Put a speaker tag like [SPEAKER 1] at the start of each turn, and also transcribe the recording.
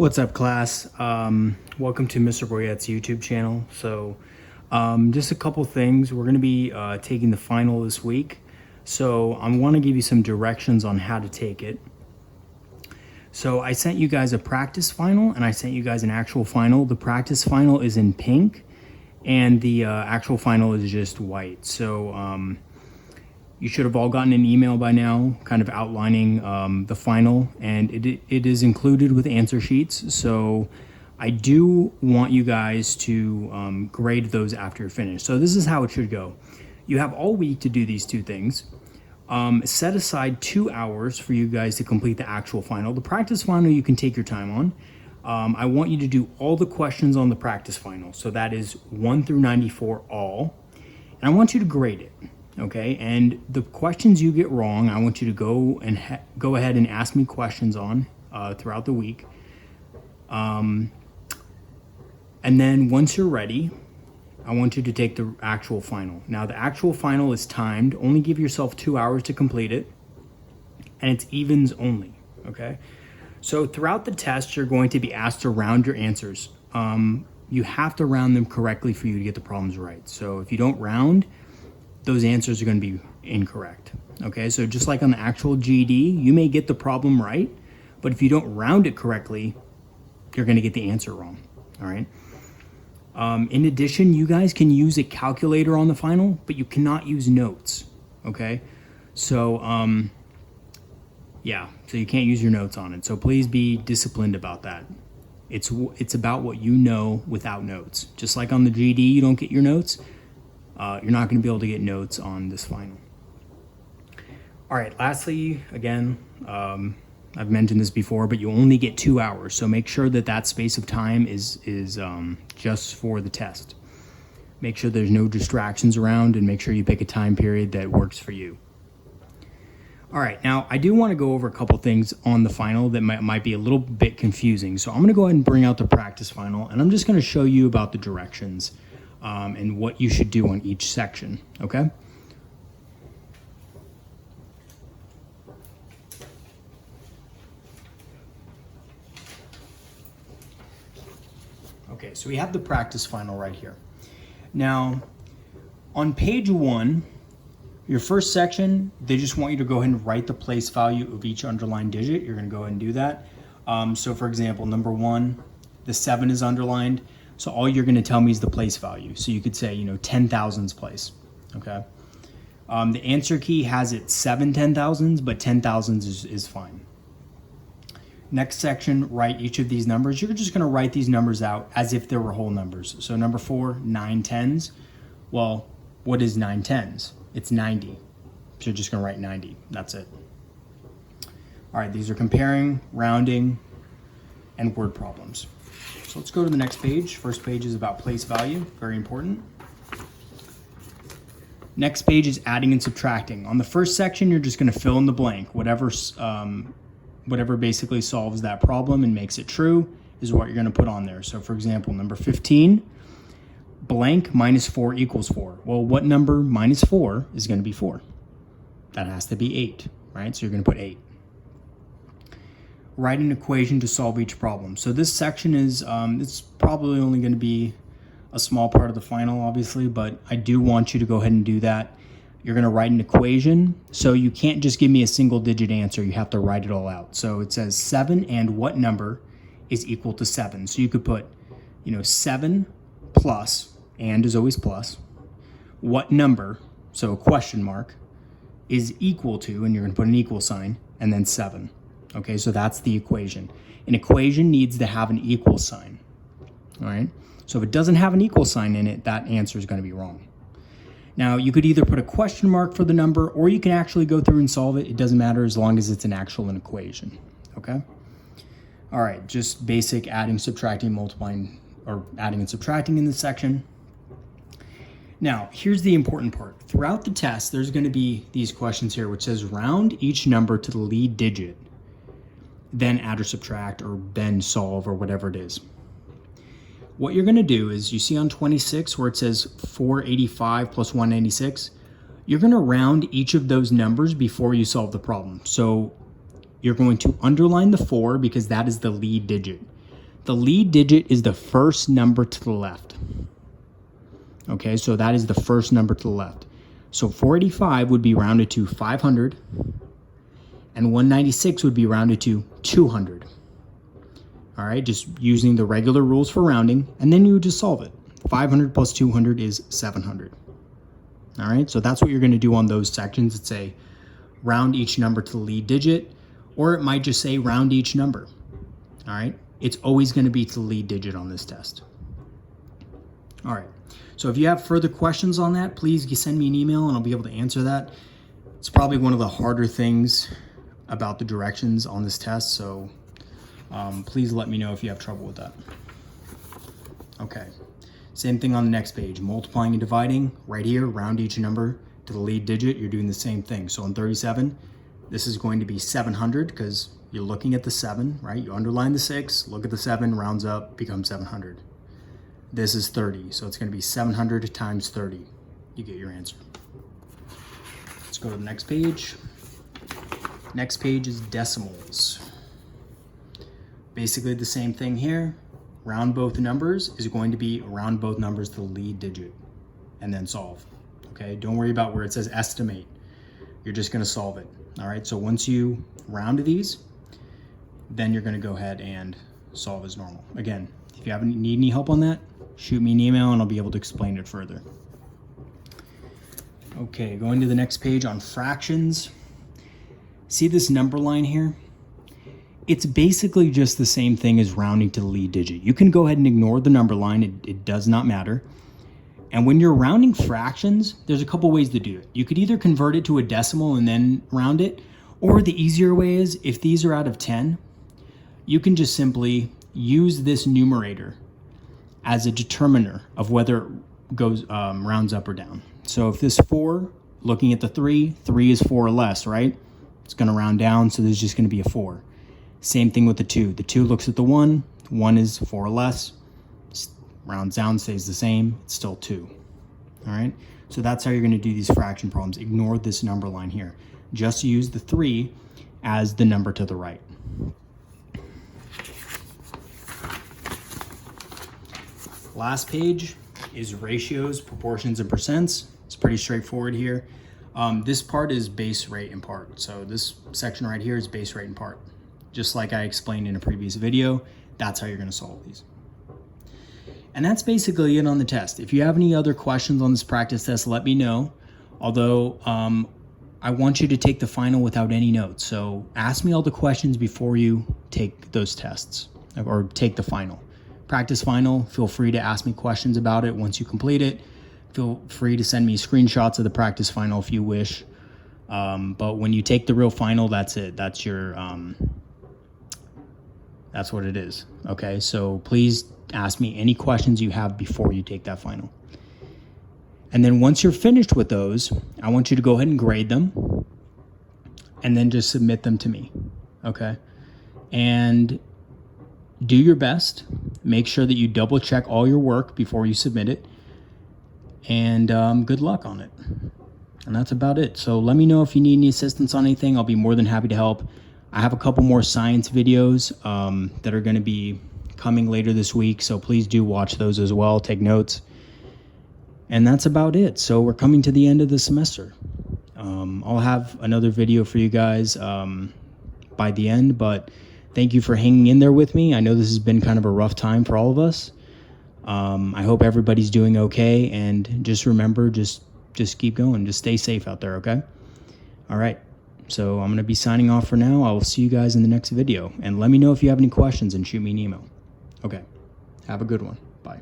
[SPEAKER 1] What's up, class? Welcome to Mr. Boyette's YouTube channel. So just a couple things. We're going to be taking the final this week. So I want to give you some directions on how to take it. So I sent you guys a practice final and I sent you guys an actual final. The practice final is in pink and the actual final is just white. So you should have all gotten an email by now kind of outlining the final, and it is included with answer sheets. So I do want you guys to grade those after you're finished. So this is how it should go. You have all week to do these two things. Set aside 2 hours for you guys to complete the actual final. The practice final you can take your time on. I want you to do all the questions on the practice final. So that is 1 through 94 all. And I want you to grade it. Okay, and the questions you get wrong, I want you to go ahead and ask me questions on throughout the week. And then once you're ready, I want you to take the actual final. Now the actual final is timed. Only give yourself 2 hours to complete it, and it's evens only. Okay, so throughout the test, you're going to be asked to round your answers. You have to round them correctly for you to get the problems right. So if you don't round, those answers are going to be incorrect. Okay, so just like on the actual GED, you may get the problem right, but if you don't round it correctly, you're going to get the answer wrong. All right. In addition, you guys can use a calculator on the final, but you cannot use notes. Okay, so yeah, so you can't use your notes on it. So please be disciplined about that. It's about what you know without notes. Just like on the GED, you don't get your notes. You're not going to be able to get notes on this final. All right, lastly, again, I've mentioned this before, but you only get 2 hours. So make sure that that space of time is just for the test. Make sure there's no distractions around and make sure you pick a time period that works for you. All right, now I do want to go over a couple things on the final that might be a little bit confusing. So I'm going to go ahead and bring out the practice final, and I'm just going to show you about the directions. And what you should do on each section, okay? Okay, so we have the practice final right here. Now, on page 1, your first section, they just want you to go ahead and write the place value of each underlined digit. You're gonna go ahead and do that. So for example, number 1, the 7 is underlined. So all you're going to tell me is the place value. So you could say, 10,000's place, okay? The answer key has it 7 10,000s, but 10,000s is fine. Next section, write each of these numbers. You're just going to write these numbers out as if they were whole numbers. So number 4, 9 10s. Well, what is 9 10s? It's 90. So you're just going to write 90. That's it. All right, these are comparing, rounding, and word problems. So let's go to the next page. First page is about place value, very important. Next page is adding and subtracting. On the first section, you're just going to fill in the blank. Whatever basically solves that problem and makes it true is what you're going to put on there. So for example, number 15, blank minus 4 equals 4. Well, what number minus 4 is going to be 4? That has to be 8, right? So you're going to put 8. Write an equation to solve each problem. So this section is, it's probably only going to be a small part of the final, obviously, but I do want you to go ahead and do that. You're going to write an equation. So you can't just give me a single digit answer. You have to write it all out. So it says 7 and what number is equal to 7. So you could put, 7 plus, and is always plus, what number, so a question mark, is equal to, and you're going to put an equal sign, and then 7. Okay, so that's the equation. An equation needs to have an equal sign, all right? So if it doesn't have an equal sign in it, that answer is going to be wrong. Now, you could either put a question mark for the number, or you can actually go through and solve it. It doesn't matter as long as it's an equation, okay? All right, just basic adding, subtracting, multiplying, or adding and subtracting in this section. Now, here's the important part. Throughout the test, there's going to be these questions here, which says round each number to the lead digit, then add or subtract, or then solve, or whatever it is. What you're going to do is, you see on 26 where it says 485 plus 196, you're going to round each of those numbers before you solve the problem. So you're going to underline the 4 because that is the lead digit. The lead digit is the first number to the left. Okay, so that is the first number to the left. So 485 would be rounded to 500, and 196 would be rounded to 200. All right, just using the regular rules for rounding, and then you would just solve it. 500 plus 200 is 700. All right, so that's what you're going to do on those sections. It's a round each number to the lead digit, or it might just say round each number. All right, it's always going to be to the lead digit on this test. All right, so if you have further questions on that, please send me an email and I'll be able to answer that. It's probably one of the harder things about the directions on this test, so please let me know if you have trouble with that. Okay, same thing on the next page, multiplying and dividing. Right here, round each number to the lead digit, you're doing the same thing. So in 37, this is going to be 700 because you're looking at the 7, right? You underline the 6, look at the 7, rounds up, becomes 700. This is 30, so it's going to be 700 times 30. You get your answer. Let's go to the next page. Next page is decimals. Basically the same thing here. Round both numbers is going to be round both numbers to the lead digit and then solve. Okay, don't worry about where it says estimate. You're just going to solve it. All right, so once you round these, then you're going to go ahead and solve as normal. Again, if you need any help on that, shoot me an email and I'll be able to explain it further. Okay, going to the next page on fractions. See this number line here? It's basically just the same thing as rounding to the lead digit. You can go ahead and ignore the number line. It does not matter. And when you're rounding fractions, there's a couple ways to do it. You could either convert it to a decimal and then round it, or the easier way is if these are out of 10, you can just simply use this numerator as a determiner of whether it goes rounds up or down. So if this 4, looking at the 3 is 4 or less, right? It's going to round down, so there's just going to be a 4. Same thing with the 2. The 2 looks at the 1 is 4 or less, rounds down, stays the same, it's still 2. All right, so that's how you're going to do these fraction problems. Ignore this number line here. Just use the 3 as the number to the right. Last page is ratios, proportions, and percents. It's pretty straightforward here. This part is base rate and part. So this section right here is base rate and part. Just like I explained in a previous video, that's how you're going to solve these. And that's basically it on the test. If you have any other questions on this practice test, let me know. Although I want you to take the final without any notes. So ask me all the questions before you take those tests or take the final. Practice final, feel free to ask me questions about it once you complete it. Feel free to send me screenshots of the practice final if you wish. But when you take the real final, that's it. That's your, that's what it is. Okay, so please ask me any questions you have before you take that final. And then once you're finished with those, I want you to go ahead and grade them and then just submit them to me. Okay, and do your best. Make sure that you double check all your work before you submit it. And good luck on it. And that's about it. So let me know if you need any assistance on anything. I'll be more than happy to help. I have a couple more science videos that are going to be coming later this week. So please do watch those as well. Take notes. And that's about it. So we're coming to the end of the semester. I'll have another video for you guys by the end. But thank you for hanging in there with me. I know this has been kind of a rough time for all of us. I hope everybody's doing okay, and just remember, just keep going. Just stay safe out there, okay? All right, so I'm going to be signing off for now. I will see you guys in the next video, and let me know if you have any questions and shoot me an email. Okay, have a good one. Bye.